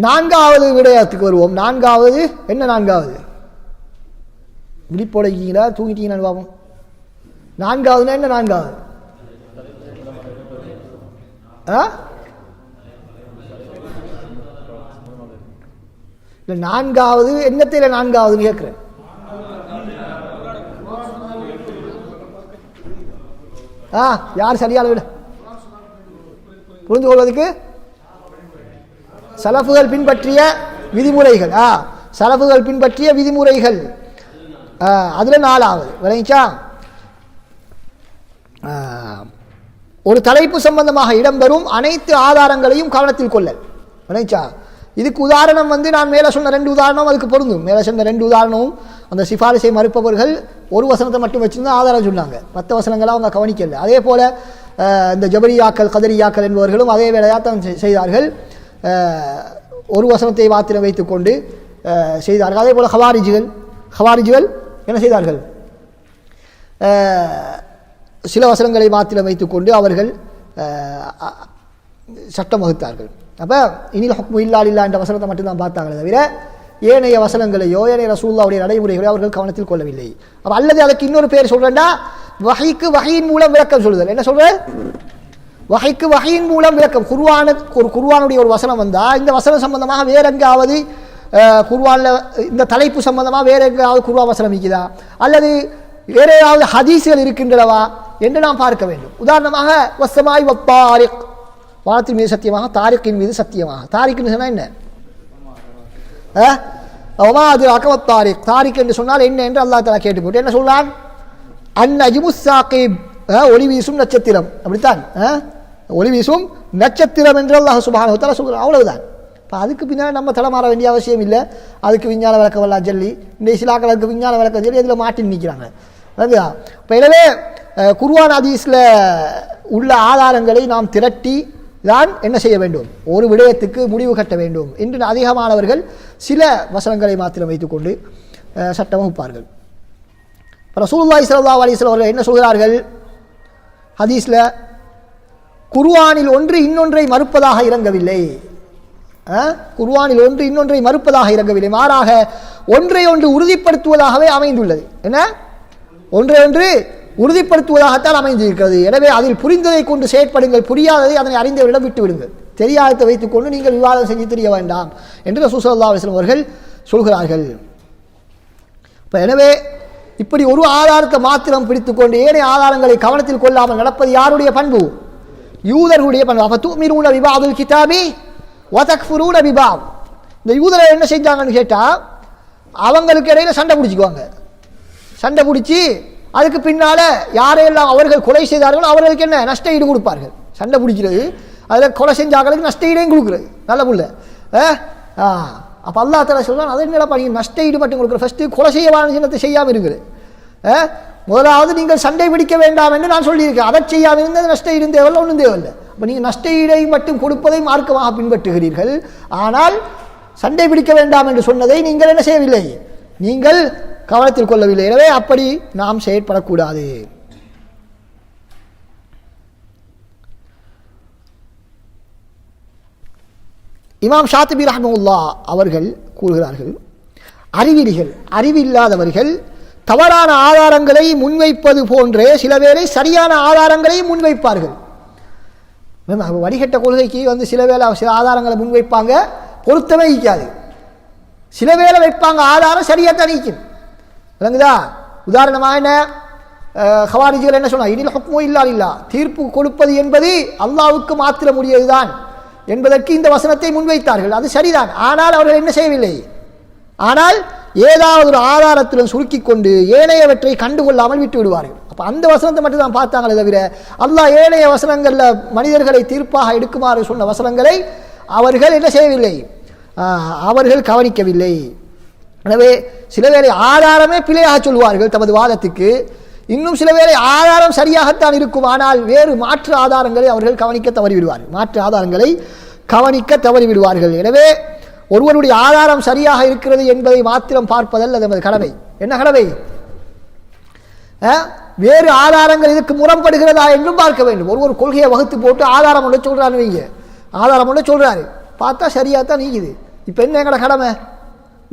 நான்காவது விடயத்துக்கு வருவோம். நான்காவது என்ன? நான்காவது விழிப்போடைக்கீங்களா தூங்கிட்டீங்கன்னு பார்ப்போம். நான்காவதுன்னா என்ன? நான்காவது இல்லை, நான்காவது என்னத்தில் நான்காவதுன்னு கேட்குறேன். யார் சரியான விட புரிந்து கொள்வதற்கு சலஃபுகள் பின்பற்றிய விதிமுறைகள். சலஃபுகள் பின்பற்றிய விதிமுறைகள் அதில் நாலாவது விளங்கிச்சா? ஒரு தலைப்பு சம்பந்தமாக இடம்பெறும் அனைத்து ஆதாரங்களையும் கவனத்தில் கொள்ள விளங்கிச்சா? இதுக்கு உதாரணம் நான் மேலே சொன்ன 2 உதாரணம் அதுக்கு பொருந்தும். மேலே சொன்ன 2 உதாரணமும் அந்த சிபாரிசை மறுப்பவர்கள் ஒரு வசனத்தை மட்டும் வச்சிருந்தா ஆதாரம் சொன்னாங்க, 10 வசனங்களாக அவங்க கவனிக்கல. அதே போல இந்த ஜபரியாக்கள் கதரியாக்கள் என்பவர்களும் அதே வேலையாத்தான் செய்தார்கள், ஒரு வசனத்தை மாத்திரம் வைத்துக்கொண்டு செய்தார்கள். அதே போல ஹவாரிஜிகள் என்ன செய்தார்கள்? சில வசனங்களை மாத்திரம் வைத்துக்கொண்டு அவர்கள் சட்டம் வகுத்தார்கள். அப்போ இனில் ஹுக்மு இல்லா லில்லாஹ் என்ற வசனத்தை மட்டும்தான் பார்த்தாங்களே தவிர ஏனைய வசனங்களையோ ஏனைய ரசூலுல்லாஹ்வுடைய நடைமுறைகளையோ அவர்கள் கவனத்தில் கொள்ளவில்லை. அப்போ அல்லது அதுக்கு இன்னொரு பேர் சொல்றேன்டா, வஹீக்கு வஹீயின் மூலம் விளக்கம் சொல்லுதல். என்ன சொல்ற? வஹீக்கு வஹீயின் மூலம் விளக்கம். குர்ஆனுடைய ஒரு வசனம் வந்தால் இந்த வசனம் சம்பந்தமாக வேற எங்காவது குர்ஆனில் இந்த தலைப்பு சம்பந்தமாக வேற எங்காவது குர்ஆன் வசனம் இருக்குதா அல்லது வேற ஏதாவது ஹதீஸ்கள் இருக்கின்றனவா என்று நாம் பார்க்க வேண்டும். உதாரணமாக வஸ்ஸமாய் வத்தாரிக், வானத்தின் மீது சத்தியமாக, தாரிக்கின் மீது சத்தியமாக. தாரிக்னு சொன்னால் என்ன? அது அகவத்தாரிக். தாரிக் என்று சொன்னால் என்ன என்று அல்லாஹ் தஆலா கேட்டு போட்டு என்ன சொல்றான்? அந்நஜ்முஸ் சாகிப், ஒளி வீசும் நட்சத்திரம். அப்படித்தான், ஒளி வீசும் நட்சத்திரம் என்று அல்லாஹ் சுப்ஹானஹு வ தஆலா சொல்கிறான். அவ்வளவுதான். இப்போ அதுக்கு பின்னால் நம்ம தலைமாற வேண்டிய அவசியம் இல்லை. அதுக்கு விஞ்ஞான விளக்கம் எல்லாம் சொல்லி இந்த இஸ்லாக்களுக்கு விஞ்ஞான விளக்கம் சொல்லி அதில் மாட்டி நிற்கிறாங்க. இப்போ எனவே குர்ஆன் ஹதீஸில் உள்ள ஆதாரங்களை நாம் திரட்டி தான் என்ன செய்ய வேண்டும்? ஒரு விடயத்துக்கு முடிவு கட்ட வேண்டும் என்று அதிகமானவர்கள் சில வசனங்களை மாத்திரம் வைத்துக்கொண்டு சட்டம் வகுப்பார்கள். ரசூலுல்லாஹி ஸல்லல்லாஹு அலைஹி வஸல்லம் அவர்கள் என்ன சொல்கிறார்கள் ஹதீஸில்? குர்ஆனில் ஒன்று இன்னொன்றை மறுப்பதாக இறங்கவில்லை. குர்ஆனில் ஒன்று இன்னொன்றை மறுப்பதாக இறங்கவில்லை, மாறாக ஒன்றை ஒன்று உறுதிப்படுத்துவதாகவே அமைந்துள்ளது. என்ன? ஒன்றை ஒன்று உறுதிப்படுத்துவதாகத்தான் அமைந்திருக்கிறது. எனவே அதில் புரிந்ததை கொண்டு செயற்படுங்கள், புரியாததை அதனை அறிந்தவரிடம் விட்டு விடுங்கள், தெரியாததை வைத்துக்கொண்டு நீங்கள் விவாதம் செஞ்சு தெரிய வேண்டாம் என்று ரசூல் ஸல்லல்லாஹு அலைஹி வஸல்லம் அவர்கள் சொல்கிறார்கள். இப்போ எனவே இப்படி ஒரு ஆதாரத்தை மாத்திரம் பிடித்துக்கொண்டு ஏனைய ஆதாரங்களை கவனத்தில் கொள்ளாமல் நடப்பது யாருடைய பண்பு? யூதர்களுடைய பண்பு. அப்ப துமிரூன பிபாதில் கிதாபி வ தக்ஃபுரூன பிபாத். இந்த யூதர்கள் என்ன செஞ்சாங்கன்னு கேட்டால் அவங்களுக்கு இடையில சண்டை பிடிச்சிக்குவாங்க. சண்டை பிடிச்சி அதுக்கு பின்னால் யாரையெல்லாம் அவர்கள் கொலை செய்தார்களோ அவர்களுக்கு என்ன நஷ்ட ஈடு கொடுப்பார்கள். சண்டை பிடிக்கிறது, அதில் கொலை செஞ்சாங்களுக்கு நஷ்ட ஈடையும் கொடுக்குறது. நல்ல புள்ள. அப்போ அல்லாஹ் தஆலா சொல்றான், அதை என்னடா பண்ணி நஷ்ட ஈடு மட்டும் கொடுக்குற, ஃபஸ்ட்டு கொலை செய்யவான சின்னத்தை செய்யாமல் இருக்குது. முதலாவது நீங்கள் சண்டை பிடிக்க வேண்டாம் என்று நான் சொல்லியிருக்கேன், அதை செய்யாமல் இருந்தது நஷ்ட ஈடு தேவையில்லை, ஒன்றும் தேவையில்லை. அப்போ நீங்கள் நஷ்ட ஈடை மட்டும் கொடுப்பதை மார்க்கமாக பின்பற்றுகிறீர்கள், ஆனால் சண்டை பிடிக்க வேண்டாம் என்று சொன்னதை நீங்கள் என்ன செய்யவில்லை, நீங்கள் கவனத்தில் கொள்ளவில்லை. எனவே அப்படி நாம் செயற்படக்கூடாது. இமாம் ஷாத்திபி ரஹ்மத்துல்லாஹ் அவர்கள் கூறுகிறார்கள், அறிவில்லாதவர்கள் தவறான ஆதாரங்களை முன்வைப்பது போன்றே சில வேளை சரியான ஆதாரங்களை முன்வைப்பார்கள். வடிகட்ட கொள்கைக்கு சில வேளை சில ஆதாரங்களை முன்வைப்பாங்க, பொருத்தமே இருக்காது. சில வேளை வைப்பாங்க, ஆதாரம் சரியாத்தான் நீக்கும். விளங்குதா? உதாரணமாக என்ன, ஹவாரிஜிகள் என்ன சொன்னா, இனில் ஹுக்மு இல்லா லில்லாஹ், தீர்ப்பு கொடுப்பது என்பது அல்லாஹ்வுக்கு மாத்திர முடியதுதான் என்பதற்கு இந்த வசனத்தை முன்வைத்தார்கள். அது சரிதான். ஆனால் அவர்கள் என்ன செய்யவில்லை, ஆனால் ஏதாவது ஒரு ஆதாரத்திலும் சுருக்கி கொண்டு ஏனையவற்றை கண்டுகொள்ளாமல் விட்டு விடுவார்கள். அப்போ அந்த வசனத்தை மட்டும் தான் பார்த்தாங்களே தவிர அல்லாஹ் ஏனைய வசனங்களில் மனிதர்களை தீர்ப்பாக எடுக்குமாறு சொன்ன வசனங்களை அவர்கள் என்ன செய்யவில்லை, அவர்கள் கவனிக்கவில்லை. எனவே சில வேளை ஆதாரமே பிழையாக சொல்வார்கள் தமது வாதத்துக்கு, இன்னும் சில வேளை ஆதாரம் சரியாகத்தான் இருக்கும், ஆனால் வேறு மாற்று ஆதாரங்களை அவர்கள் கவனிக்க தவறிவிடுவார்கள், மாற்று ஆதாரங்களை கவனிக்க தவறிவிடுவார்கள். எனவே ஒருவருடைய ஆதாரம் சரியாக இருக்கிறது என்பதை மாத்திரம் பார்ப்பதல்ல நமது கடமை. என்ன கடமை? வேறு ஆதாரங்கள் இதுக்கு முரண்படுகிறதா என்றும் பார்க்க வேண்டும். ஒருவர் கொள்கையை வகுத்து போட்டு ஆதாரம் ஒன்று சொல்றாரு வைங்க, ஆதாரம் ஒன்று சொல்றாரு, பார்த்தா சரியாத்தான் நீக்குது, இப்போ என்ன எங்களோட கடமை?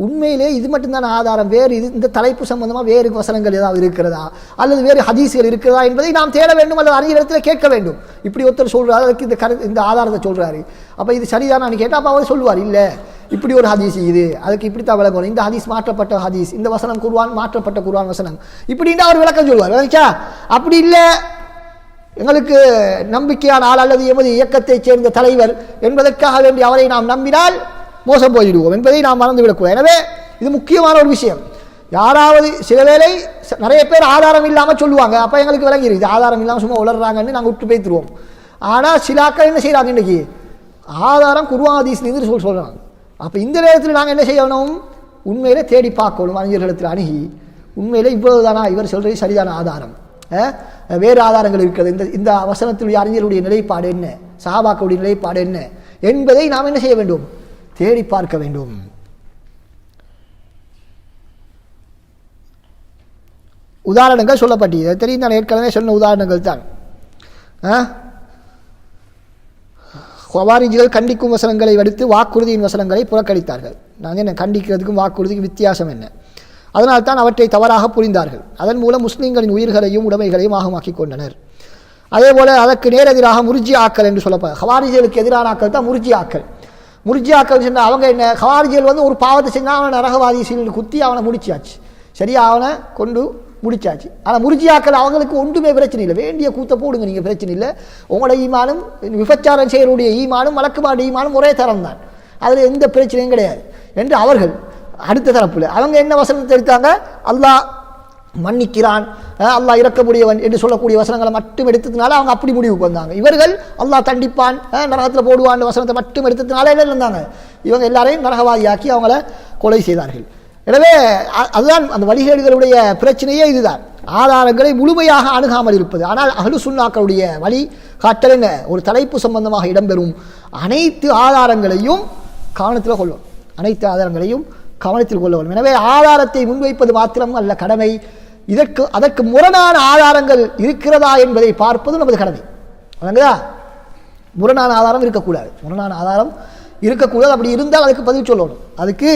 உண்மையிலே இது மட்டும்தான் ஆதாரம், வேறு இது இந்த தலைப்பு சம்பந்தமாக வேறு வசனங்கள் ஏதாவது இருக்கிறதா அல்லது வேறு ஹதீஸ்கள் இருக்கிறதா என்பதை நாம் தேட வேண்டும் அல்லது அறிஞரிடத்தில் கேட்க வேண்டும். இப்படி ஒருத்தர் சொல்கிறார், அதுக்கு இந்த ஆதாரத்தை சொல்கிறாரு, அப்போ இது சரிதானு கேட்டால் அப்போ அவர் சொல்லுவார், இல்லை இப்படி ஒரு ஹதீஸ் இது, அதுக்கு இப்படி தான் விளக்கம், இந்த ஹதீஸ் மாற்றப்பட்ட ஹதீஸ், இந்த வசனம் குர்ஆன் மாற்றப்பட்ட குர்ஆன் வசனம், இப்படின்னு அவர் விளக்கம் சொல்லுவார். விளங்கிச்சா? அப்படி இல்லை, எங்களுக்கு நம்பிக்கையான ஆள் அல்லது எமது இயக்கத்தைச் சேர்ந்த தலைவர் என்பதற்காக வேண்டி அவரை நாம் நம்பினால் மோசம் போயிடுவோம் என்பதை நாம் மறந்துவிடக்கூடாது. எனவே இது முக்கியமான ஒரு விஷயம். யாராவது சில வேளை நிறைய பேர் ஆதாரம் இல்லாமல் சொல்லுவாங்க, அப்போ எங்களுக்கு விளங்கிடுது ஆதாரம் இல்லாமல் சும்மா உளர்றாங்கன்னு நாங்கள் விட்டு போய்த்துருவோம். ஆனால் சிலாக்கள் என்ன செய்கிறாங்க, இன்றைக்கி ஆதாரம் குர்ஆன் ஹதீஸ்லேருந்து சொல்கிறாங்க. அப்போ இந்த நேரத்தில் நாங்கள் என்ன செய்யணும், உண்மையிலே தேடி பார்க்கணும், அறிஞர்களிடத்தில் அணுகி உண்மையிலே இவ்வளவுதானா, இவர் சொல்கிறது சரிதான ஆதாரம், வேறு ஆதாரங்கள் இருக்கிறது, இந்த வசனத்தினுடைய அறிஞருடைய நிலைப்பாடு என்ன, சஹாபாக்களுடைய நிலைப்பாடு என்ன என்பதை நாம் என்ன செய்ய வேண்டும், தேடி பார்க்க வேண்டும். உதாரணங்கள் சொல்லப்பட்டது தெரியும் தான், ஏற்கனவே சொன்ன உதாரணங்கள் தான். ஹவாரிஜிகள் கண்டிக்கும் வசனங்களை எடுத்து வாக்குறுதியின் வசனங்களை புறக்கணித்தார்கள். நாங்கள் என்ன கண்டிக்கிறதுக்கும் வாக்குறுதிக்கும் வித்தியாசம் என்ன? அதனால் தான் அவற்றை தவறாக புரிந்தார்கள். அதன் மூலம் முஸ்லீம்களின் உயிர்களையும் உடைமைகளையும் ஆகமாக்கி கொண்டனர். அதே போல அதற்கு நேரெதிராக முர்ஜி ஆக்கள் என்று சொல்லப்படும் ஹவாரிஜிகளுக்கு எதிரான ஆக்கள் தான் முர்ஜி ஆக்கள். முர்ஜி ஆக்கள் சொன்னால் அவங்க என்ன, ஹவாரிஜிகள் வந்து ஒரு பாவத்தை செஞ்சால் அவனை நரகவாதி சீல் குத்தி அவனை முடிச்சாச்சு, சரியா, அவனை கொண்டு முடிச்சாச்சு. ஆனால் முர்ஜியாக்கள் அவங்களுக்கு ஒன்றுமே பிரச்சனை இல்லை, வேண்டிய கூத்த போடுங்க, நீங்கள் பிரச்சனை இல்லை, உங்களோட ஈமானும் விபச்சாரம் செய்யக்கூடிய ஈமானும் மலக்குமாடி ஈமானும் ஒரே தரம் தான், அதில் எந்த பிரச்சனையும் கிடையாது என்று அவர்கள் அடுத்த தரப்பில் அவங்க என்ன வசனத்தை எடுத்தாங்க, அல்லாஹ் மன்னிக்கிறான், அல்லாஹ் இறக்கக்கூடியவன் என்று சொல்லக்கூடிய வசனங்களை மட்டும் எடுத்ததுனால அவங்க அப்படி முடிவுக்கு வந்தாங்க. இவர்கள் அல்லாஹ் தண்டிப்பான் நரகத்தில் போடுவான் வசனத்தை மட்டும் எடுத்ததுனால என்ன இருந்தாங்க, இவங்க எல்லாரையும் நரகவாதியாக்கி அவங்கள கொலை செய்தார்கள். எனவே அதுதான் அந்த வழிகேடுகளுடைய பிரச்சனையே இதுதான், ஆதாரங்களை முழுமையாக அணுகாமல் இருப்பது. ஆனால் அஹ்லு சுன்னாக்களுடைய வழி காட்டல் என்ன, ஒரு தலைப்பு சம்பந்தமாக இடம்பெறும் அனைத்து ஆதாரங்களையும் கவனத்தில் கொள்ளும், அனைத்து ஆதாரங்களையும் கவனத்தில் கொள்ள வேண்டும். எனவே ஆதாரத்தை முன்வைப்பது மாத்திரம் அல்ல கடமை, அதற்கு முரணான ஆதாரங்கள் இருக்கிறதா என்பதை பார்ப்பது நமது கடமை. வழங்குதா? முரணான ஆதாரம் இருக்கக்கூடாது, முரணான ஆதாரம் இருக்கக்கூடாது. அப்படி இருந்தால் அதுக்கு பதில் சொல்லணும், அதுக்கு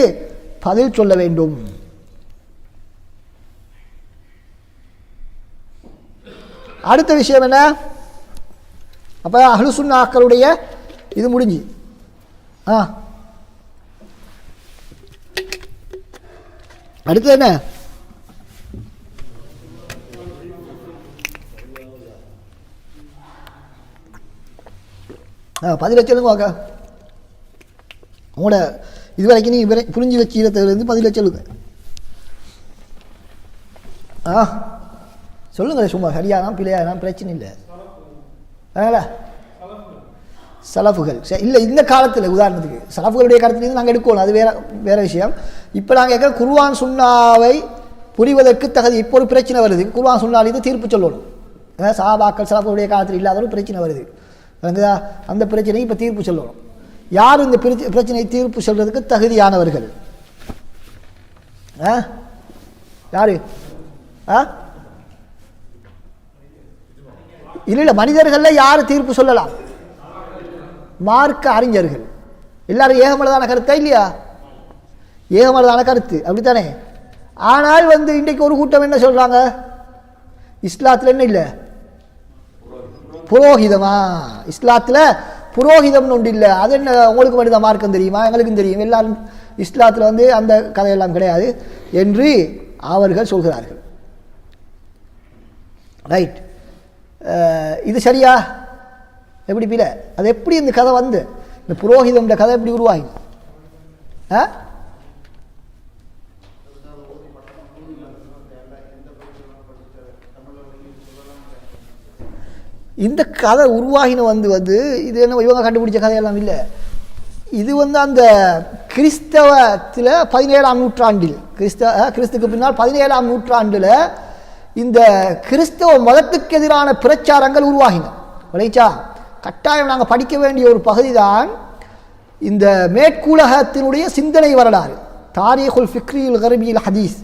பதில் சொல்ல வேண்டும். அடுத்த விஷயம் என்ன, அப்ப அஹ்லு சுன்னாக்களுடைய இது முடிஞ்சு. அடுத்து என்ன, பதில் சொல்லுங்க வாக்கா, உங்களோட இதுவரைக்கும் நீங்க புரிஞ்சு வச்சுருந்து பதில் சொல்லுங்க. சொல்லுங்க சும்மா, சரியானா பிள்ளையானா பிரச்சனை இல்லை. அதனால சலஃபுகள் இல்லை, இந்த காலத்தில் உதாரணத்துக்கு சலஃபுகளுடைய காலத்துலேருந்து நாங்கள் எடுக்கணும், அது வேற விஷயம். இப்போ நாங்கள் கேட்குற குர்ஆன் சுன்னாவை புரிவதற்கு தகுதி, இப்போ ஒரு பிரச்சனை வருது, குர்ஆன் சுன்னாலிருந்து தீர்ப்பு சொல்லணும். சஹாபாக்கள் சலஃபுடைய காலத்தில் இல்லாத ஒரு பிரச்சனை வருது, அந்த பிரச்சனைக்கு இப்போ தீர்ப்பு சொல்லணும். யார் இந்த பிரச்சனை தீர்ப்பு சொல்றதுக்கு தகுதியானவர்கள்? யாரு? இல்லை, மனிதர்கள்ல யார் தீர்ப்பு சொல்லலாம்? மார்க்க அறிஞர்கள். எல்லாரும் ஏகமனதான கருத்தா இல்லையா? ஏகமனதான கருத்து, அப்படித்தானே? ஆனால் இன்றைக்கு ஒரு கூட்டம் என்ன சொல்றாங்க, இஸ்லாத்தில் என்ன இல்லை, புரோகிதமா, இஸ்லாத்தில் புரோகிதம்னு ஒன்று இல்லை, அது என்ன உங்களுக்கு மட்டும்தான் மார்க்கம் தெரியுமா, எங்களுக்கும் தெரியும், எல்லாரும் இஸ்லாத்தில் அந்த கதையெல்லாம் கிடையாது என்று அவர்கள் சொல்கிறார்கள். ரைட், இது சரியா? எப்படி பில, அது எப்படி இந்த கதை இந்த புரோகிதம் கதை எப்படி உருவாகி? இந்த கதை உருவாகின இது என்ன இவங்க கண்டுபிடிச்ச கதையெல்லாம் இல்லை, இது அந்த கிறிஸ்தவத்தில் 17ஆம் நூற்றாண்டில் கிறிஸ்துக்கு பின்னால் 17ஆம் நூற்றாண்டில் இந்த கிறிஸ்தவ மதத்துக்கு எதிரான பிரச்சாரங்கள் உருவாகின. விளைச்சா கட்டாயம் நாங்கள் படிக்க வேண்டிய ஒரு பகுதி தான் இந்த மேற்குலகத்தினுடைய சிந்தனை வரலாறு, தாரீகுல் ஃபிக்ரில் கர்பியில் ஹதீஸ்,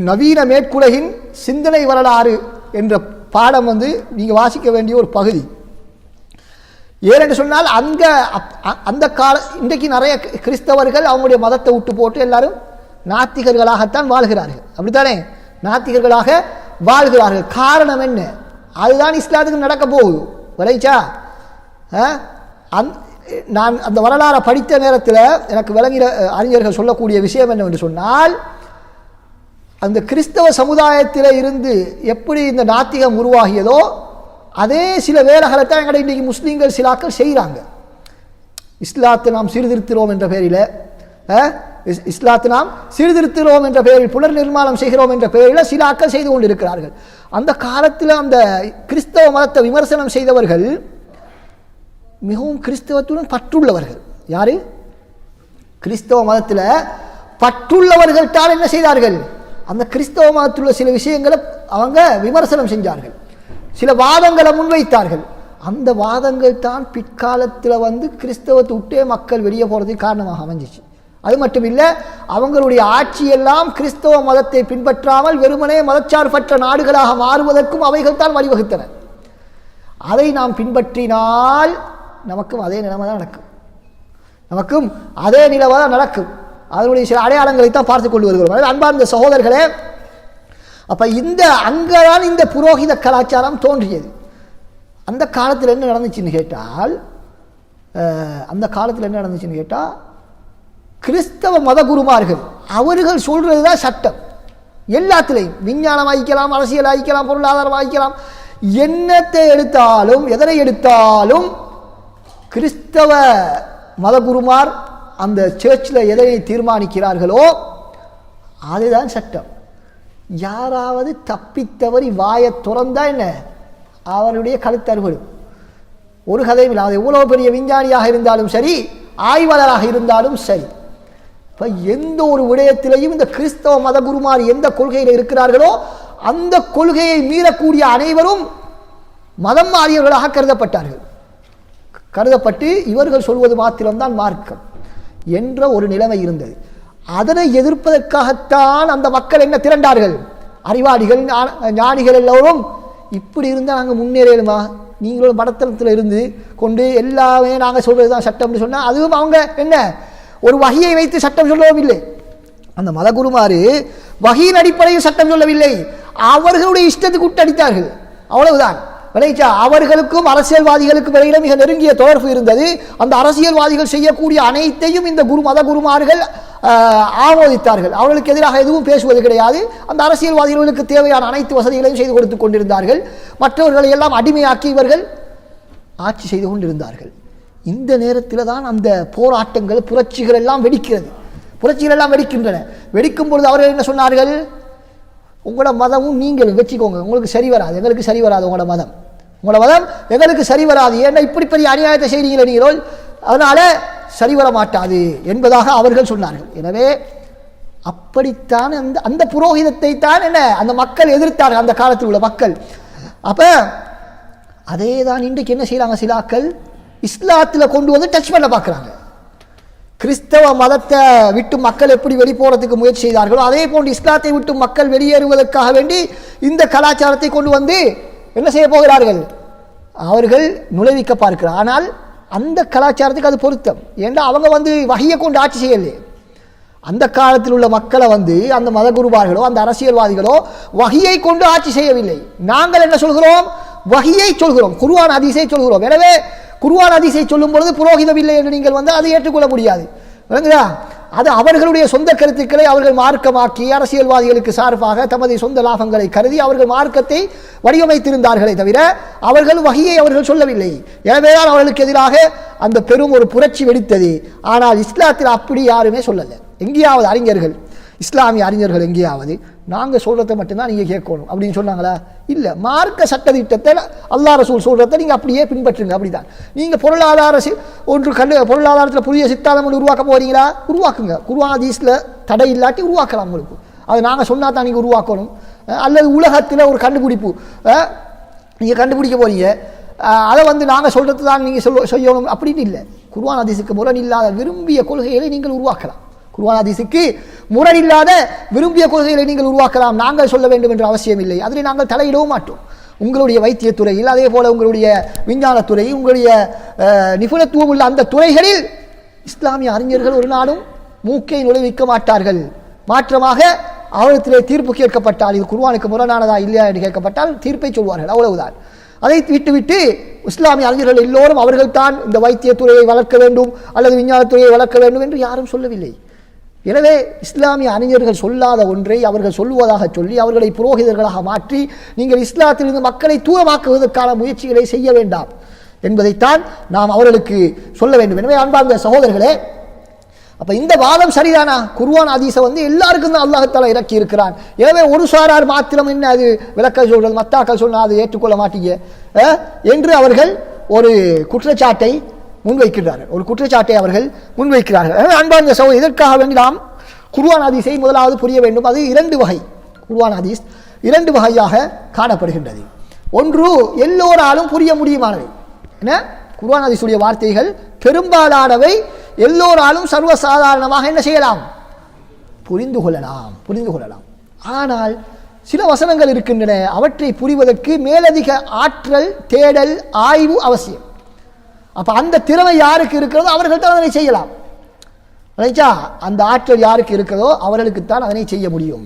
நவீன மேற்குலகின் சிந்தனை வரலாறு என்ற பாடம் நீங்கள் வாசிக்க வேண்டிய ஒரு பகுதி. ஏனென்று சொன்னால் அந்த கால இன்றைக்கு நிறைய கிறிஸ்தவர்கள் அவங்களுடைய மதத்தை விட்டு போட்டு எல்லாரும் நாத்திகர்களாகத்தான் வாழ்கிறார்கள். அப்படித்தானே? நாத்திகர்களாக வாழ்கிறார்கள். காரணம் என்ன? அதுதான் இஸ்லாத்துக்கு நடக்க போகுது. விளைச்சா நான் அந்த வரலாறை படித்த நேரத்தில் எனக்கு விளங்கிற அறிஞர்கள் சொல்லக்கூடிய விஷயம் என்னவென்று சொன்னால், அந்த கிறிஸ்தவ சமுதாயத்தில் இருந்து எப்படி இந்த நாத்திகம் உருவாகியதோ அதே சில வேலைகளை தான் எங்களை இன்றைக்கி முஸ்லீம்கள் சிலாக்கள் செய்கிறாங்க. இஸ்லாத்தை நாம் சீர்திருத்துகிறோம் என்ற பெயரில் இஸ்லாத்தை நாம் சீர்திருத்துகிறோம் என்ற பெயரில் புனர் நிர்மாணம் செய்கிறோம் என்ற பெயரில் சிலாக்கள் செய்து கொண்டிருக்கிறார்கள். அந்த காலத்தில் அந்த கிறிஸ்தவ மதத்தை விமர்சனம் செய்தவர்கள் மிகவும் கிறிஸ்தவத்துடன் பற்றுள்ளவர்கள். யாரு? கிறிஸ்தவ மதத்தில் பற்றுள்ளவர்கள் தான் என்ன செய்தார்கள்? அந்த கிறிஸ்தவ மதத்தில் உள்ள சில விஷயங்களை அவங்க விமர்சனம் செஞ்சார்கள், சில வாதங்களை முன்வைத்தார்கள். அந்த வாதங்கள் தான் பிற்காலத்தில் கிறிஸ்தவத்தை விட்டே மக்கள் வெளியே போகிறதுக்கு காரணமாக அமைஞ்சிச்சு. அது மட்டும் இல்லை, அவங்களுடைய ஆட்சியெல்லாம் கிறிஸ்தவ மதத்தை பின்பற்றாமல் வெறுமனே மதச்சார்பற்ற நாடுகளாக மாறுவதற்கும் அவைகள் தான் வழிவகுத்தன. அதை நாம் பின்பற்றினால் நமக்கும் அதே நிலைமை தான் நடக்கும். நமக்கும் அதே நிலைமை தான் நடக்கும். அதனுடைய சில அடையாளங்களை தான் பார்த்து கொண்டு வருகிறோம். அன்பார்ந்த சகோதரர்களே, அப்போ அங்கதான் இந்த புரோகித கலாச்சாரம் தோன்றியது. அந்த காலத்தில் என்ன நடந்துச்சுன்னு கேட்டால் கிறிஸ்தவ மத குருமார்கள் அவர்கள் சொல்றது தான் சட்டம். எல்லாத்திலையும் விஞ்ஞானம் ஆகிக்கலாம், அரசியல் ஆகிக்கலாம், பொருளாதாரம் ஆகிக்கலாம், என்னத்தை எடுத்தாலும் எதனை எடுத்தாலும் கிறிஸ்தவ மத குருமார் அந்த சர்ச்சில் எதனை தீர்மானிக்கிறார்களோ அதுதான் சட்டம். யாராவது தப்பித்தவரி வாயை துறந்தா என்ன, அவருடைய கழுத்தறுபடும். ஒரு கதையும் இல்லை. எவ்வளோ பெரிய விஞ்ஞானியாக இருந்தாலும் சரி, ஆய்வாளராக இருந்தாலும் சரி, இப்போ எந்த ஒரு விடயத்திலையும் இந்த கிறிஸ்தவ மத குருமார் எந்த கொள்கையில் இருக்கிறார்களோ அந்த கொள்கையை மீறக்கூடிய அனைவரும் மதம் மாறியவர்களாக கருதப்பட்டு இவர்கள் சொல்வது மாத்திரம்தான் மார்க்கம் என்ற ஒரு நிலைமை இருந்தது. அதனை எதிர்ப்பதற்காகத்தான் அந்த மக்கள் என்ன திரண்டார்கள்? அறிவாளிகள், ஞானிகள் எல்லோரும் இப்படி இருந்தால் நாங்கள் முன்னேறலுமா, நீங்களும் படத்தளத்தில் இருந்து கொண்டு எல்லாமே நாங்கள் சொல்கிறது தான் சட்டம்னு சொன்னால் அதுவும் அவங்க என்ன ஒரு வகையை வைத்து சட்டம் சொல்லவும் இல்லை. அந்த மதகுருமாறு வகையின் அடிப்படையில் சட்டம் சொல்லவில்லை, அவர்களுடைய இஷ்டத்துக்கு உட்டடித்தார்கள். அவ்வளவுதான். விளைச்சா அவர்களுக்கும் அரசியல்வாதிகளுக்கும் இடையில மிக நெருங்கிய தொடர்பு இருந்தது. அந்த அரசியல்வாதிகள் செய்யக்கூடிய அனைத்தையும் இந்த மத குருமார்கள் ஆமோதித்தார்கள். அவர்களுக்கு எதிராக எதுவும் பேசுவது கிடையாது. அந்த அரசியல்வாதிகளுக்கு தேவையான அனைத்து வசதிகளையும் செய்து கொடுத்து கொண்டிருந்தார்கள். மற்றவர்களை எல்லாம் அடிமையாக்கி இவர்கள் ஆட்சி செய்து கொண்டிருந்தார்கள். இந்த நேரத்தில் தான் அந்த போராட்டங்கள், புரட்சிகள் எல்லாம் வெடிக்கின்றன. வெடிக்கும் பொழுது அவர்கள் என்ன சொன்னார்கள்? உங்களோட மதமும் நீங்களும் வச்சுக்கோங்க, உங்களுக்கு சரி வராது, எங்களுக்கு சரி வராது, உங்களோட மதம் எங்களுக்கு சரி வராது, ஏன்னா இப்படி பெரிய அநியாயத்தை செய்றீங்களே நீங்களோ, அதனால சரி வர மாட்டாது என்பதாக அவர்கள் சொன்னார்கள். எனவே அப்படித்தான் அந்த புரோகிதத்தை தான் என்ன அந்த மக்கள் எதிர்த்தார்கள், அந்த காலத்தில் உள்ள மக்கள். அப்ப அதே தான் இன்றைக்கு என்ன செய்யறாங்க சிலாக்கள், இஸ்லாத்தில் கொண்டு வந்து டச் பண்ண பார்க்குறாங்க. கிறிஸ்தவ மதத்தை விட்டு மக்கள் எப்படி வெளி போகிறதுக்கு முயற்சி செய்தார்களோ அதே போன்று இஸ்லாத்தை விட்டு மக்கள் வெளியேறுவதற்காக வேண்டி இந்த கலாச்சாரத்தை கொண்டு வந்து என்ன செய்ய போகிறார்கள், அவர்கள் நுழைவிக்க பார்க்கிறார். ஆனால் அந்த கலாச்சாரத்துக்கு அது பொருத்தம். ஏன்னா அவங்க வகையை கொண்டு ஆட்சி செய்யலையே. அந்த காலத்தில் உள்ள மக்களை அந்த மத குருமார்களோ அந்த அரசியல்வாதிகளோ வகையை கொண்டு ஆட்சி செய்யவில்லை. நாங்கள் என்ன சொல்கிறோம்? வகையை சொல்கிறோம், குர்ஆன் ஹதீஸை சொல்கிறோம். எனவே குர்ஆன் ஹதீஸை சொல்லும் பொழுது புரோகிதம் இல்லை என்று நீங்கள் அதை ஏற்றுக்கொள்ள முடியாது. அது அவர்களுடைய சொந்த கருத்துக்களை அவர்கள் மார்க்கமாக்கி அரசியல்வாதிகளுக்கு சார்பாக தமது சொந்த லாபங்களை கருதி அவர்கள் மார்க்கத்தை வடிவமைத்திருந்தார்களே தவிர அவர்கள் வகையை அவர்கள் சொல்லவில்லை. எனவேதான் அவர்களுக்கு எதிராக அந்த பெரும் ஒரு புரட்சி வெடித்தது. ஆனால் இஸ்லாத்தில் அப்படி யாருமே சொல்லலை. எங்கேயாவது அறிஞர்கள், இஸ்லாமிய அறிஞர்கள் எங்கேயாவது நாங்கள் சொல்கிறத மட்டும்தான் நீங்கள் கேட்கணும் அப்படின்னு சொன்னாங்களா? இல்லை. மார்க்க சட்டத்திட்டத்தை அல்லாஹ் ரசூல் சொல்கிறத நீங்கள் அப்படியே பின்பற்றுங்க. அப்படிதான். நீங்கள் பொருளாதாரத்தில் புதிய சித்தாந்தம் உருவாக்க போகிறீங்களா? உருவாக்குங்க. குர்ஆன் ஹதீஸில் தடை இல்லாட்டி உருவாக்கலாம். உங்களுக்கு அது நாங்கள் சொன்னால் தான் நீங்கள் உருவாக்கணும். அல்லது உலகத்தில் ஒரு கண்டுபிடிப்பு நீங்கள் கண்டுபிடிக்க போறீங்க, அதை நாங்கள் சொல்கிறது தான் நீங்கள் செய்யணும் அப்படின்னு இல்லை. குர்ஆன் ஹதீஸுக்கு முரண் இல்லாத விரும்பிய கொள்கைகளை நீங்கள் உருவாக்கலாம். குர்ஆன் ஹதீஸுக்கு முரணில்லாத விரும்பிய கொள்கைகளை நீங்கள் உருவாக்கலாம். நாங்கள் சொல்ல வேண்டும் என்ற அவசியம் இல்லை. அதில் நாங்கள் தலையிடவும் மாட்டோம். உங்களுடைய வைத்தியத்துறையில், அதே போல உங்களுடைய விஞ்ஞானத்துறையில், உங்களுடைய நிபுணத்துவம் உள்ள அந்த துறைகளில் இஸ்லாமிய அறிஞர்கள் ஒரு நாளும் மூக்கை நுழைவிக்க மாட்டார்கள். மாற்றமாக அவரிடத்திலே தீர்ப்பு கேட்கப்பட்டால் இது குர்ஆனுக்கு முரணானதா இல்லையா என்று கேட்கப்பட்டால் தீர்ப்பை சொல்வார்கள், அவ்வளவுதான். அதை விட்டுவிட்டு இஸ்லாமிய அறிஞர்கள் எல்லோரும் அவர்கள்தான் இந்த வைத்தியத்துறையை வளர்க்க வேண்டும் அல்லது விஞ்ஞானத்துறையை வளர்க்க வேண்டும் என்று யாரும் சொல்லவில்லை. எனவே இஸ்லாமிய அறிஞர்கள் சொல்லாத ஒன்றை அவர்கள் சொல்லுவதாக சொல்லி அவர்களை புரோகிதர்களாக மாற்றி நீங்கள் இஸ்லாத்திலிருந்து மக்களை தூரமாக்குவதற்கான முயற்சிகளை செய்ய வேண்டாம் என்பதைத்தான் நாம் அவர்களுக்கு சொல்ல வேண்டும். எனவே அன்பார்ந்த சகோதரர்களே, அப்ப இந்த வாதம் சரிதானா? குர்ஆன் ஹதீஸை எல்லாருக்கும் தான் அல்லாஹ் தஆலா இறக்கி இருக்கிறான். எனவே ஒரு சாரார் மாத்திரம் என்ன அது விளக்க சொல்றது, மத்தாக்கள் சொன்னா அது ஏற்றுக்கொள்ள மாட்டீங்க என்று அவர்கள் ஒரு குற்றச்சாட்டை அவர்கள் முன்வைக்கிறார்கள். அன்பார்ந்த சகோதரர், இதற்காக வேண்டி நாம் குர்ஆன் ஹதீஸை முதலாவது புரிய வேண்டும். அது இரண்டு வகை. குர்ஆன் ஹதீஸ் இரண்டு வகையாக காணப்படுகின்றது. ஒன்று எல்லோராலும் புரிய முடியுமானவை. என்ன? குர்ஆன் ஹதீஸுடைய வார்த்தைகள் பெரும்பாலானவை எல்லோராலும் சர்வசாதாரணமாக என்ன செய்யலாம்? புரிந்து கொள்ளலாம். ஆனால் சில வசனங்கள் இருக்கின்றன, அவற்றை புரிவதற்கு மேலதிக ஆற்றல், தேடல், ஆய்வு அவசியம். அப்ப அந்த திறமை யாருக்கு இருக்கிறதோ அவர்கள் தான் அதனை செய்யலாம். அந்த ஆற்றல் யாருக்கு இருக்கிறதோ அவர்களுக்குத்தான் அதனை செய்ய முடியும்.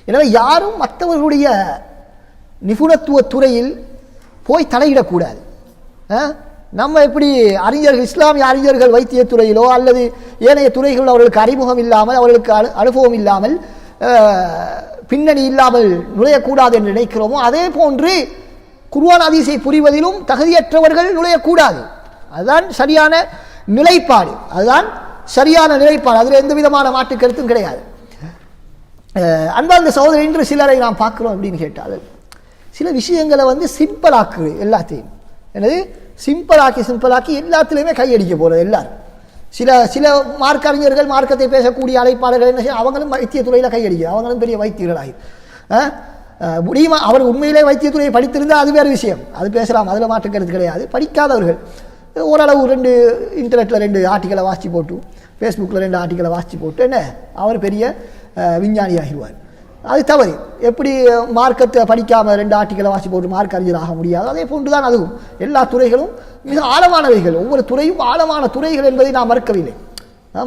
எனவே யாரும் மற்றவர்களுடைய நிபுணத்துவ துறையில் போய் தலையிடக்கூடாது. நம்ம எப்படி அறிஞர்கள், இஸ்லாமிய அறிஞர்கள் வைத்தியத்துறையிலோ அல்லது ஏனைய துறைகளில் அவர்களுக்கு அறிமுகம் இல்லாமல், அவர்களுக்கு அனுபவம் இல்லாமல், பின்னணி இல்லாமல் நுழையக்கூடாது என்று நினைக்கிறோமோ, அதே போன்று குர்ஆன் ஹதீஸை புரிவதிலும் தகுதியற்றவர்கள் நுழையக்கூடாது. அதுதான் சரியான நிலைப்பாடு. அதில் எந்த விதமான மாற்று கருத்தும் கிடையாது. அன்பார்ந்த சகோதரர், இன்று சிலரை நாம் பார்க்கிறோம் அப்படின்னு கேட்டால் சில விஷயங்களை சிம்பிளாக்கு, எல்லாத்தையும் என்னது சிம்பிளாக்கி எல்லாத்திலையுமே கையடிக்க போகிறது எல்லாரும். சில மார்க்க அறிஞர்கள், மார்க்கத்தை பேசக்கூடிய அழைப்பாளர்கள் என்ன செய்ய, அவங்களும் வைத்தியத்துறையில் கையடிக்க, அவங்களும் பெரிய வைத்தியர்களாகி முடியுமா? அவர் உண்மையிலே வைத்தியத்துறையை படித்திருந்தால் அது வேறு விஷயம், அது பேசலாம், அதில் மாற்றுக்கிறது கிடையாது. படிக்காதவர்கள் ஓரளவு இன்டர்நெட்டில் 2 ஆர்டிக்கலை வாசித்து போட்டு, ஃபேஸ்புக்கில் 2 ஆர்டிக்கலை வாசித்து போட்டு என்ன அவர் பெரிய விஞ்ஞானி ஆகிடுவார். அது தவறு. எப்படி மார்க்கத்தை படிக்காமல் 2 ஆர்டிக்கலை வாசி போட்டு மார்க் அறிஞர் ஆக முடியாது, அதே போன்று தான் அதுவும். எல்லா துறைகளும் மிக ஆழமானவைகள், ஒவ்வொரு துறையும் ஆழமான துறைகள் என்பதை நான் மறுக்கவில்லை.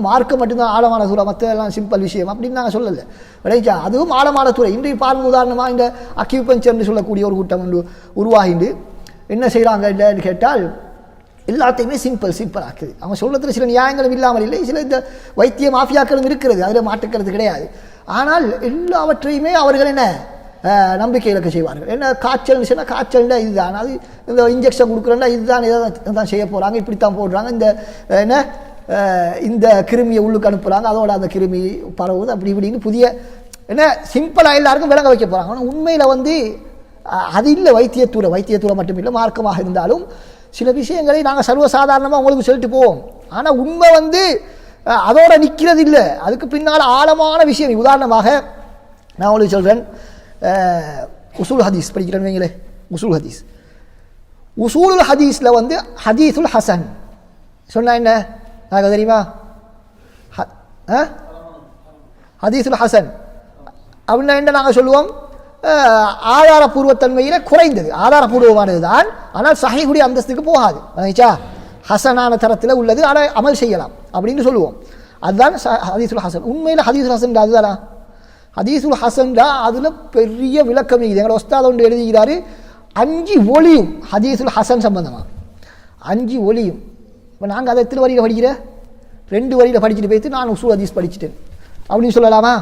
மார்க்கம் மட்டும்தான் ஆழமான துறை, மற்றெல்லாம் சிம்பிள் விஷயம் அப்படின்னு நாங்கள் சொல்லலை. ரைட்டா? அதுவும் ஆழமான துறை. இன்றைய பாருங்க, உதாரணமாக இந்த அக்யூபஞ்சர்னு சொல்லக்கூடிய ஒரு கூட்டம் உருவாகிண்டு என்ன செய்கிறாங்க என்று கேட்டால் எல்லாத்தையுமே சிம்பிளாக்குது. அவங்க சொல்றதுல சில நியாயங்களும் இல்லாமல் இல்லை, சில இந்த வைத்திய மாஃபியாக்களும் இருக்கிறது, அதில் மாற்றுக்கிறது கிடையாது. ஆனால் எல்லாவற்றையுமே அவர்கள் என்ன நம்பிக்கை இழக்க செய்வார்கள். என்ன காய்ச்சல்னு சொன்னால் காய்ச்சல்னா இதுதான், அது இந்த இன்ஜெக்ஷன் கொடுக்குறேன்னா இதுதான், இதான் செய்ய போகிறாங்க, இப்படித்தான் போடுறாங்க, இந்த என்ன இந்த கிருமியை உள்ளுக்கு அனுப்புகிறாங்க, அதோட அந்த கிருமி பரவுது, அப்படி இப்படின்னு புதிய என்ன சிம்பிளாக எல்லாருக்கும் விளங்க வைக்க போகிறாங்க. ஆனால் உண்மையில் அது இல்லை. வைத்தியத்துறை மட்டும் இல்லை, மார்க்கமாக இருந்தாலும் சில விஷயங்களை நாங்கள் சர்வசாதாரணமாக உங்களுக்கு சொல்லிட்டு போவோம். ஆனால் உண்மை அதோட நிற்கிறது இல்லை, அதுக்கு பின்னால் ஆழமான விஷயம். உதாரணமாக நான் உங்களுக்கு சொல்கிறேன், உசூல் ஹதீஸ் படிக்கிறேன்னு வைங்களே. உசூல் ஹதீஸில் ஹதீஸுல் ஹசன் சொன்னால் என்ன எனக்கு தெரியுமா? ஹதீஸுல் ஹசன் அப்படின்னா என்ன நாங்கள் சொல்லுவோம்? ஆதாரபூர்வத்தன்மையில் குறைந்தது, ஆதாரபூர்வமானது தான், ஆனால் சஹீஹுடைய அந்தஸ்துக்கு போகாது. ஹசனான தரத்தில் உள்ளது, ஆனால் அமல் செய்யலாம் அப்படின்னு சொல்லுவோம். அதுதான் ஹதீஸுல் ஹசன். உண்மையில் ஹதீஸுல் ஹசன் அதுதானா? ஹதீஸுல் ஹசன் அதில் பெரிய விளக்கம் இருக்குது. எங்களோட உஸ்தாத் ஒன்று எழுதுகிறாரு, 5 ஒலியும் ஹதீஸுல் ஹசன் சம்பந்தமாக 5 ஒலியும். இப்போ நாங்கள் அதை எத்தனை வரியில் படிக்கிற? 2 வரியில் படிச்சுட்டு போய்த்து நான் உசூல் ஹதீஸ் படிச்சுட்டேன் அப்படின்னு சொல்லலாமா?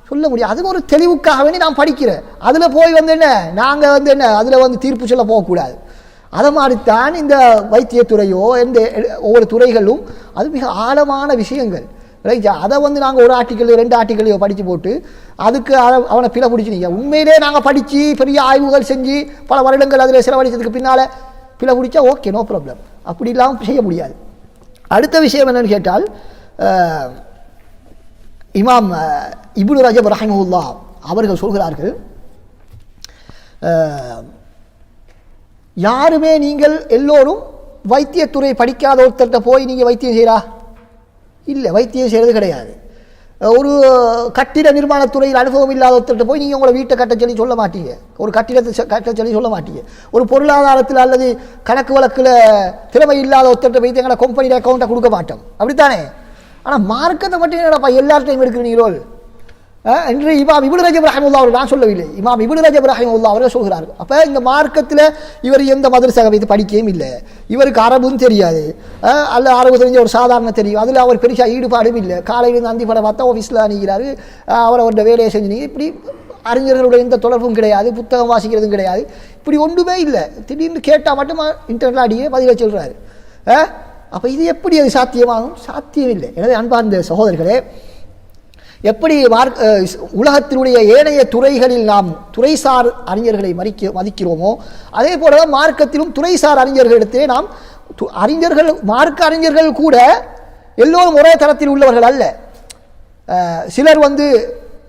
சொல்ல முடியாது. அது ஒரு தெளிவுக்காக வேண்டி நான் படிக்கிறேன். அதில் போய் என்ன நாங்கள் என்ன அதில் தீர்ப்பு சொல்ல போகக்கூடாது. அதை மாதிரித்தான் இந்த வைத்தியத்துறையோ எந்த ஒவ்வொரு துறைகளும் அது மிக ஆழமான விஷயங்கள். ரைட்டா? அதை நாங்கள் ஒரு ஆர்டிக்கல் 2 ஆர்டிக்கலையோ படித்து போட்டு அதுக்கு அவனை பிழை பிடிச்சினீங்க. உண்மையிலே நாங்கள் படித்து பெரிய ஆய்வுகள் செஞ்சு பல வருடங்கள் அதில் செலவழித்ததுக்கு பின்னால் பிழை பிடிச்சா ஓகே, நோ ப்ராப்ளம். அப்படி இல்லாமல் செய்ய முடியாது. அடுத்த விஷயம் என்னன்னு கேட்டால், இமாம் இப்னு ரஜப் ரஹிமஹுல்லாஹ் அவர்கள் சொல்கிறார்கள், யாருமே நீங்கள் எல்லோரும் வைத்தியத்துறை படிக்காத ஒருத்தர்கிட்ட போய் நீங்கள் வைத்தியம் செய்கிறா? இல்லை, வைத்தியம் செய்கிறது கிடையாது. ஒரு கட்டிட நிர்மாணத்துறையில் அனுபவம் இல்லாத ஒருத்தர்கிட்ட போய் நீங்கள் உங்களை வீட்டை கட்ட சொல்லி சொல்ல மாட்டீங்க, ஒரு கட்டிடத்தை கட்ட சொல்லி சொல்ல மாட்டீங்க. ஒரு பொருளாதாரத்தில் அல்லது கணக்கு வழக்கில் திறமை இல்லாத ஒருத்தர்கிட்ட போய் எங்களை கம்பெனியில் அக்கௌண்ட்டை கொடுக்க மாட்டோம், அப்படித்தானே? ஆனால் மார்க்கத்தை மட்டும் என்னடா எல்லார்ட்டையும் எடுக்கிறீங்களோ என்று இமாம் இப்னு ரஜப் ரஹிமஹுல்லாஹ் அவர்கள், நான் சொல்லவில்லை, இமாம் இப்னு ரஜப் ரஹிமஹுல்லாஹ் அவர்கள் சொல்கிறார்கள். அப்போ இந்த மார்க்கத்தில் இவர் எந்த மதரசாவை வைத்து படிக்கவும் இல்லை, இவருக்கு அரபும் தெரியாது, அல்ல அரபு தெரிஞ்ச ஒரு சாதாரண தெரியும், அதில் அவர் பெருசாக ஈடுபாடும் இல்லை. காலையிலிருந்து அந்தி படம் பார்த்தா ஆஃபீஸில் அணுகிறார், அவரோட வேலையை செஞ்சு, இப்படி அறிஞர்களுடைய எந்த தொடர்பும் கிடையாது, புத்தகம் வாசிக்கிறதும் கிடையாது, இப்படி ஒன்றுமே இல்லை. திடீர்னு கேட்டால் மட்டும் இன்டர்நெட்டில் அடியே பதிலை சொல்கிறாரு. அப்போ இது எப்படி அது சாத்தியமாகும்? சாத்தியம் இல்லை. எனவே அன்பார்ந்த சகோதரர்களே, எப்படி உலகத்தினுடைய ஏனைய துறைகளில் நாம் துறைசார் அறிஞர்களை மதிக்கிறோமோ அதே போலதான் மார்க்கத்திலும் துறைசார் அறிஞர்களிடத்திலே நாம் அறிஞர்கள், மார்க்க அறிஞர்கள் கூட எல்லோரும் ஒரே தரத்தில் உள்ளவர்கள் அல்ல. சிலர்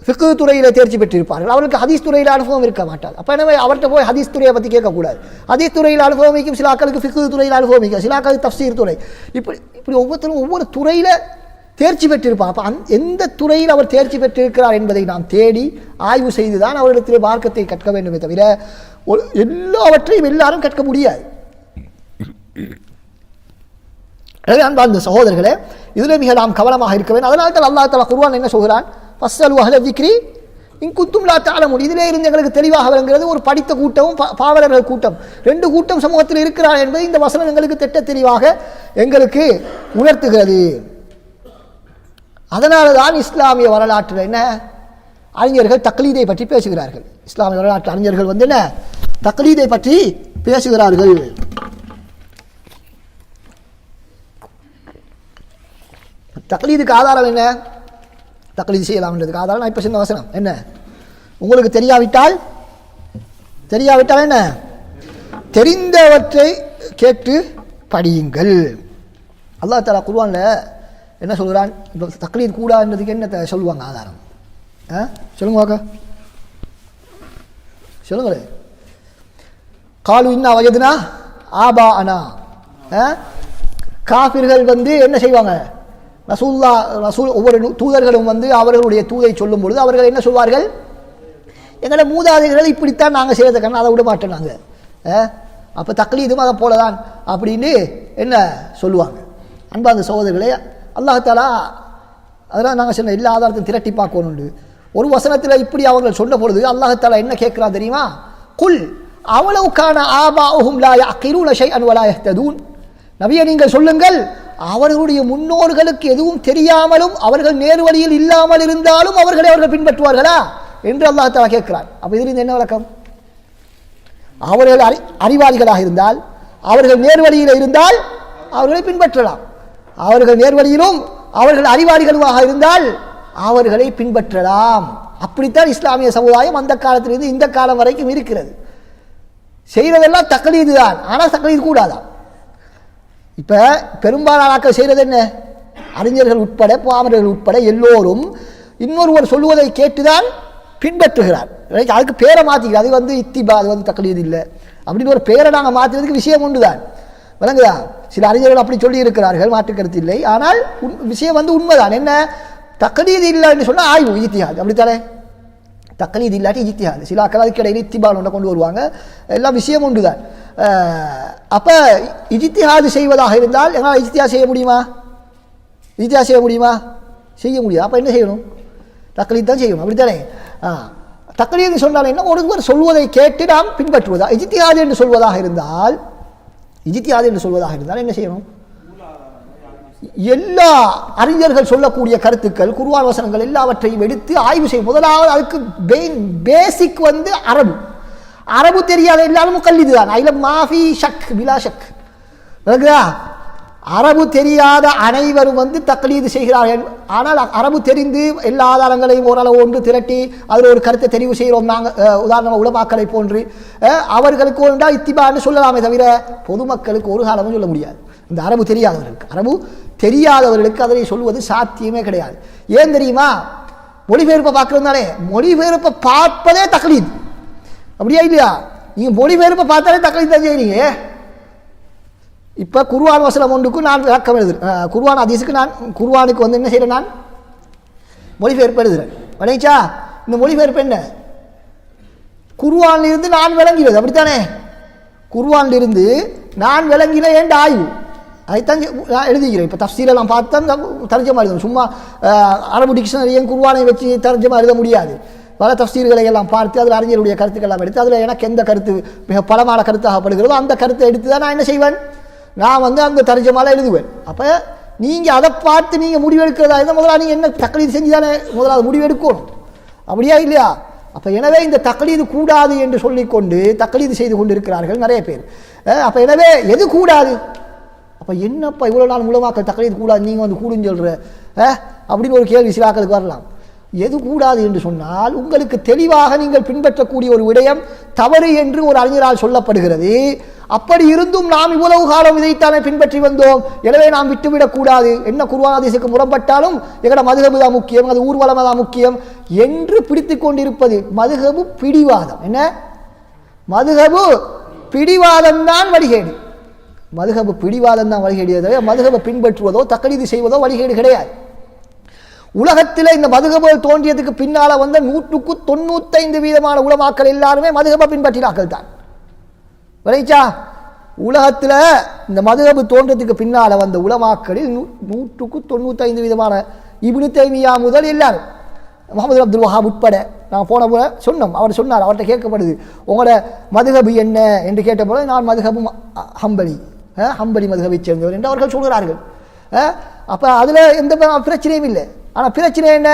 ஃபிக்ஹ் துறையில் தேர்ச்சி பெற்றிருப்பார்கள், அவருக்கு ஹதீஸ் துறையில் அனுபவம் இருக்க மாட்டார். அப்போ எனவே அவர்கிட்ட போய் ஹதீஸ் துறையை பற்றி கேட்கக்கூடாது. ஹதீஸ் துறையில் அனுபவமிக்கும் சில ஆக்களுக்கு ஃபிக்ஹ் துறையில் அனுபவமிக்கும், சில ஆக்களுக்கு தஃப்சீர் துறை, இப்படி ஒவ்வொருத்தரும் ஒவ்வொரு துறையில் தேர்ச்சி பெற்றிருப்பார். அப்போ எந்த துறையில் அவர் தேர்ச்சி பெற்றிருக்கிறார் என்பதை நாம் தேடி ஆய்வு செய்து தான் அவரிடத்திலே மார்க்கத்தை கற்க வேண்டுமே தவிர எல்லாவற்றையும் எல்லாரும் கற்க முடியாது. எனவே அன்பார்ந்த சகோதரர்களே, இதில் மிக நாம் கவனமாக இருக்க வேண்டும். அதனால தான் அல்லாஹ் தஆலா குர்ஆன் என்ன சொல்கிறான்? ஃபஸ்ஸலு அஹ்ல ஸிக்ரி இன் குன்தும் லா தஅலமூன். இதிலே இருந்து எங்களுக்கு தெளிவாக விளங்குகிறது, ஒரு படித்த கூட்டமும் பாவலர்கள் கூட்டம், ரெண்டு கூட்டம் சமூகத்தில் இருக்கிறார் என்பதை இந்த வசனம் எங்களுக்கு திட்ட தெளிவாக எங்களுக்கு உணர்த்துகிறது. அதனால தான் இஸ்லாமிய வரலாற்றில் என்ன அறிஞர்கள் தக்லீதை பற்றி பேசுகிறார்கள். இஸ்லாமிய வரலாற்று அறிஞர்கள் என்ன தக்லீதை பற்றி பேசுகிறார்கள். தக்லீதுக்கு ஆதாரம் என்ன? தக்லீது செய்யலாம்ன்றதுக்கு ஆதாரம் நான் இப்போ சொன்ன வசனம் என்ன? உங்களுக்கு தெரியாவிட்டால் என்ன? தெரிந்தவற்றை கேட்டு படியுங்கள். அல்லாஹ் தஆலா குர்ஆன்ல என்ன சொல்கிறான்? இப்போ தக்லீத் கூடாதுன்றதுக்கு என்ன சொல்லுவாங்க ஆதாரம்? சொல்லுங்க வாக்கா, சொல்லுங்களே. காலு இன்னா வஜதுனா ஆபா அனா. காஃபிர்கள் என்ன செய்வாங்க? ரசூல் ஒவ்வொரு தூதர்களும் அவர்களுடைய தூதை சொல்லும் பொழுது அவர்கள் என்ன சொல்வார்கள்? எங்களை மூதாதைகள் இப்படித்தான் நாங்கள் செய்யறதுக்கான அதை விட மாட்டோம் நாங்கள். அப்போ தக்லீதும் அதை போலதான் அப்படின்னு என்ன சொல்லுவாங்க. அன்பார்ந்த சகோதரர்களே, அல்லாஹ் தஆலா அதெல்லாம் நாங்கள் சொன்ன எல்லா ஆதாரத்தையும் திரட்டி பார்க்கணுண்டு. ஒரு வசனத்தில் இப்படி அவர்கள் சொன்ன பொழுது அல்லாஹ் தஆலா என்ன கேட்கிறான் தெரியுமா? குல் அவலவ் கான ஆபாஉஹும் லா யஅகிலூன ஷைஅன் வலா யஹ்ததூன். நபியே நீங்கள் சொல்லுங்கள், அவர்களுடைய முன்னோர்களுக்கு எதுவும் தெரியாமலும் அவர்கள் நேர்வழியில் இல்லாமல் இருந்தாலும் அவர்களை அவர்கள் பின்பற்றுவார்களா என்று அல்லாஹ் தஆலா கேட்கிறான். அப்போ இதிலிருந்து என்ன விளக்கம்? அவர்கள் அறிவாளிகளாக இருந்தால், அவர்கள் நேர்வழியில் இருந்தால் அவர்களை பின்பற்றலாம். அவர்கள் நேர்வழியிலும் அவர்கள் அறிவாளிகளாக இருந்தால் அவர்களை பின்பற்றலாம். அப்படித்தான் இஸ்லாமிய சமுதாயம் அந்த காலத்திலிருந்து இந்த காலம் வரைக்கும் இருக்கிறது. செய்யறதெல்லாம் தக்லீது தான், ஆனால் தக்லீது கூடாதான். இப்ப பெரும்பாலானாக்கள் செய்யறது என்ன? அறிஞர்கள் உட்பட பாமரர்கள் உட்பட எல்லோரும் இன்னொருவர் சொல்லுவதை கேட்டுதான் பின்பற்றுகிறார். அதுக்கு பேரை மாற்றிக்கிறார். அது இத்திபா, அது தக்லீது இல்லை அப்படின்னு ஒரு பேரை நாங்கள் மாற்றுறதுக்கு விஷயம் ஒன்றுதான். விளங்குதா? சில அறிஞர்கள் அப்படி சொல்லி இருக்கிறார்கள், மாற்றுக்கருத்து இல்லை. ஆனால் விஷயம் உண்மைதான். என்ன? தக்லீது இல்லை என்று சொன்னால் ஆய்வு இஜ்திஹாத், அப்படித்தானே? தக்லீது இல்லாட்டி இஜ்திஹாத். சில அக்கள் அதுக்கு இடையில இத்திபால் ஒன்றை கொண்டு வருவாங்க. எல்லாம் விஷயம் ஒன்றுதான். அப்போ இஜ்திஹாத் செய்வதாக இருந்தால் எங்களால் இஜ்திஹாத் செய்ய முடியுமா? இஜ்திஹாத் செய்ய முடியுமா? செய்ய முடியாது. அப்போ என்ன செய்யணும்? தக்லீத் தான் செய்யணும், அப்படித்தானே? தக்லீது சொன்னால் என்ன? ஒருவர் சொல்வதை கேட்டு நாம் பின்பற்றுவதா? இஜ்திஹாத் என்று சொல்வதாக இருந்தால் என்ன செய்யணும்? எல்லா அறிஞர்கள் சொல்லக்கூடிய கருத்துக்கள், குர்ஆன் வசனங்கள் எல்லாவற்றையும் எடுத்து ஆய்வு செய்யும். முதலாவது அதுக்கு பேசிக் அரபு தெரியாத எல்லாரும் முகல்லிது தான். அதில் மாஃபி ஷக் பிலா ஷக். அரபு தெரியாத அனைவரும் தக்லீது செய்கிறார்கள். ஆனால் அரபு தெரிந்து எல்லா ஆதாரங்களையும் ஓரளவு ஒன்று திரட்டி அதில் ஒரு கருத்தை தெரிவு செய்கிறோம் நாங்கள். உதாரணமாக உலமாக்களை போன்று அவர்களுக்கு ஒன்றா இத்திபான்னு சொல்லலாமே தவிர பொதுமக்களுக்கு ஒரு காலமும் சொல்ல முடியாது. இந்த அரபு தெரியாதவர்களுக்கு அதனை சொல்வது சாத்தியமே கிடையாது. ஏன் தெரியுமா? மொழிபெயர்ப்பை பார்க்கறது தானே. மொழிபெயர்ப்பை பார்ப்பதே தக்லீத், அப்படியா இல்லையா? நீங்க மொழிபெயர்ப்பை பார்த்தாலே தக்லீத் தான் செய்றீங்க. இப்போ குர்ஆன் வசனம் ஒன்றுக்கு நான் விளக்கம் எழுதுறேன். குர்ஆன் ஹதீஸுக்கு நான் குர்ஆனுக்கு என்ன செய்கிறேன்? நான் மொழிபெயர்ப்பு எழுதுறேன் வணச்சா. இந்த மொழிபெயர்ப்பு என்ன? குர்ஆனிலிருந்து நான் விளங்கினது, அப்படித்தானே? குர்ஆனிலிருந்து நான் விளங்கின என்ற ஆய்வு, அதைத்தான் நான் எழுதிக்கிறேன். இப்போ தஃப்சீரெல்லாம் பார்த்தா தர்ஜமா எழுதணும். சும்மா அரபு டிக்ஷனரியும் குர்ஆனை வச்சு தர்ஜமா எழுத முடியாது. பல தஃப்சீர்களை எல்லாம் பார்த்து அதில் அறிஞருடைய கருத்துக்கள் எல்லாம் எடுத்து அதில் எனக்கு எந்த கருத்து மிக பலமான கருத்தாகப்படுகிறதோ அந்த கருத்தை எடுத்து தான் நான் என்ன செய்வேன், நான் அந்த தர்ஜமால எழுதுவேன். அப்போ நீங்கள் அதை பார்த்து நீங்கள் முடிவெடுக்கிறதா இருந்தால் முதல்ல நீங்கள் என்ன தக்லீது செஞ்சு தானே முதல்ல அது முடிவெடுக்கணும், அப்படியா இல்லையா? அப்போ எனவே இந்த தக்லீது கூடாது என்று சொல்லிக்கொண்டு தக்லீது செய்து கொண்டு இருக்கிறார்கள் நிறைய பேர். அப்போ எனவே எது கூடாது? அப்போ என்னப்பா இவ்வளோ நாள் மூலமாக்கள் தக்லீது கூடாது, நீங்கள் கூடுன்னு சொல்கிற அப்படின்னு ஒரு கேள்வி சிலாக்களுக்கு வரலாம். எது கூடாது என்று சொன்னால் உங்களுக்கு தெளிவாக நீங்கள் பின்பற்றக்கூடிய ஒரு விடயம் தவறு என்று ஒரு அறிஞரால் சொல்லப்படுகிறது. அப்படி இருந்தும் நாம் இவ்வளவு காலம் இதைத்தானே பின்பற்றி வந்தோம், எனவே நாம் விட்டுவிடக்கூடாது. என்ன குர்ஆன் ஹதீஸுக்கு முரண்பட்டாலும் எங்கட மதுஹபு தான் முக்கியம், அது ஊர்வலம் தான் முக்கியம் என்று பிடித்து கொண்டிருப்பது மதுஹபு பிடிவாதம். என்ன மதுஹபு பிடிவாதம் தான் வழிகேடு. மதுஹபு பிடிவாதம் தான் வழிகேடு. மதுஹபை பின்பற்றுவதோ தக்லீது செய்வதோ வழிகேடு கிடையாது. உலகத்தில் இந்த மதுஹபுகள் தோன்றியதுக்கு பின்னால 195% உலமாக்கள் எல்லாருமே மதுஹபை பின்பற்றினார்கள் தான். விளைச்சா உலகத்தில் இந்த மதுஹபு தோன்றதுக்கு பின்னால வந்த உலமாக்களில் 195% இப்னு தைமியா முதல் எல்லாரும், முஹம்மது அப்துல் வஹாப் உட்பட. நான் போன போல சொன்னோம், அவர் சொன்னார், அவர்கிட்ட கேட்கப்படுது உங்களோட மதுஹபு என்ன என்று கேட்டபோது நான் மதுஹபு ஹம்பலி மதுஹபை சேர்ந்தவர் என்று அவர்கள் சொல்கிறார்கள். அப்போ அதில் எந்த பிரச்சனையும் இல்லை. ஆனால் பிரச்சனை என்ன,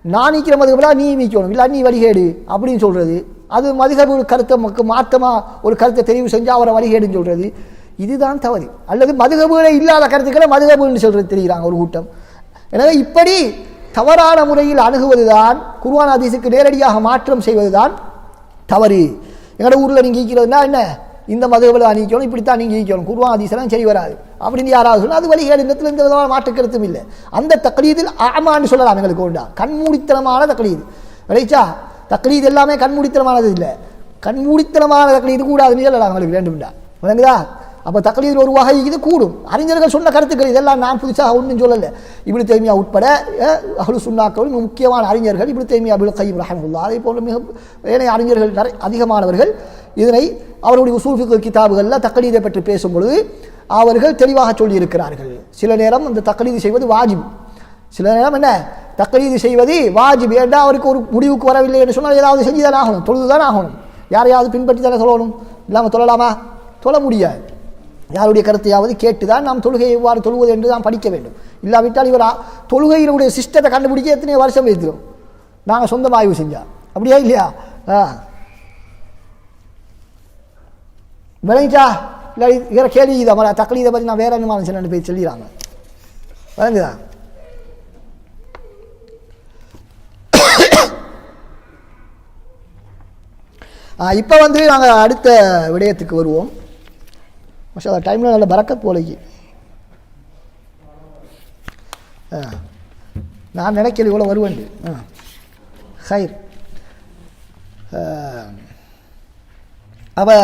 நான் நீக்கிற மதுஹபா நீ நீக்கணும், இல்லை நீ வழிகேடு அப்படின்னு சொல்கிறது. அது மதுஹபு கருத்தை மாற்றமாக ஒரு கருத்தை தெரிவு செஞ்சால் அவரை வழிகேடுன்னு சொல்கிறது, இதுதான் தவறு. அல்லது மதுஹபுல இல்லாத கருத்துக்களை மதுஹபுன்னு சொல்கிறது தெரிகிறாங்க ஒரு கூட்டம். எனவே இப்படி தவறான முறையில் அணுகுவது தான், குர்ஆன் ஹதீஸுக்கு நேரடியாக மாற்றம் செய்வது தான் தவறு. எங்களோட ஊரில் நீங்கள் ஈக்கிறதுனா என்ன, இந்த மதுஹபுல நீக்கணும், இப்படித்தான் நீங்கள் ஈக்கணும், குர்ஆன் ஹதீஸெல்லாம் சரி வராது அப்படின்னு யாராவது சொன்னால் அது வழிகேடு. இடத்துல எந்த விதமான மாற்று கருத்தும் இல்லை. அந்த தக்லீதில் ஆமான்னு சொல்லலாம், எங்களுக்கு உண்டா கண்மூடித்தனமான தக்லீது. விளைச்சா தக்லீது எல்லாமே கண்மூடித்தனமானது இல்லை, கண்மூடித்தனமான தக்லீது கூடாதுன்னு சொல்லலாம் எங்களுக்கு வேண்டும்டா. விளங்குதா? அப்போ தக்லீது ஒரு வகை இது கூடும். அறிஞர்கள் சொன்ன கருத்துக்கள் இதெல்லாம் நான் புதுசாக ஒன்றும் சொல்லலை. இப்னு தைமியா உட்பட அஹ்லு சுன்னாக்கள் முக்கியமான அறிஞர்கள், இப்னு தைமியா இப்னு கையிம் ரஹ்மத்துல்லாஹ், அதே போன்ற மிக ஏனைய அறிஞர்கள் அதிகமானவர்கள் இதனை அவருடைய உஸூல் ஃபிக்ஹ் கிதாபுகளில் தக்லீதை பற்றி பேசும் பொழுது அவர்கள் தெளிவாக சொல்லியிருக்கிறார்கள். சில நேரம் அந்த தக்லீது செய்வது வாஜிப், சில நேரம் என்ன தக்லீது செய்வது வாஜிப். ஏண்டா அவருக்கு ஒரு முடிவுக்கு வரவில்லை என்று சொன்னால் ஏதாவது செஞ்சு தானே ஆகணும், தொழுது தானே ஆகணும். யாரையாவது பின்பற்றி தானே சொல்லணும், இல்லாமல் தொழலாமா? தொழ முடியாது. யாருடைய கருத்தையாவது கேட்டுதான் நாம் தொழுகையை எவ்வாறு தொழுவது என்று நாம் படிக்க வேண்டும். இல்லாவிட்டால் இவர் தொழுகையினுடைய சிஸ்டத்தை கண்டுபிடிக்க எத்தனை வருஷம் வைத்திரும் நாங்கள் சொந்தமாக ஆய்வு செஞ்சா, அப்படியா இல்லையா? விளங்கிச்சா? இல்லை வேற கேள்வி இதை தக்லீதை பற்றி நான் வேற என்ன சொன்னு போய் சொல்லிடுறாங்க. விளங்குதா? இப்போ நாங்கள் அடுத்த விடயத்துக்கு வருவோம். மாஷா டைமில் நல்ல பரக்கத் போலைக்கு. நான் நினைக்கல இவ்வளோ வருவேன். ஹைர். அப்போ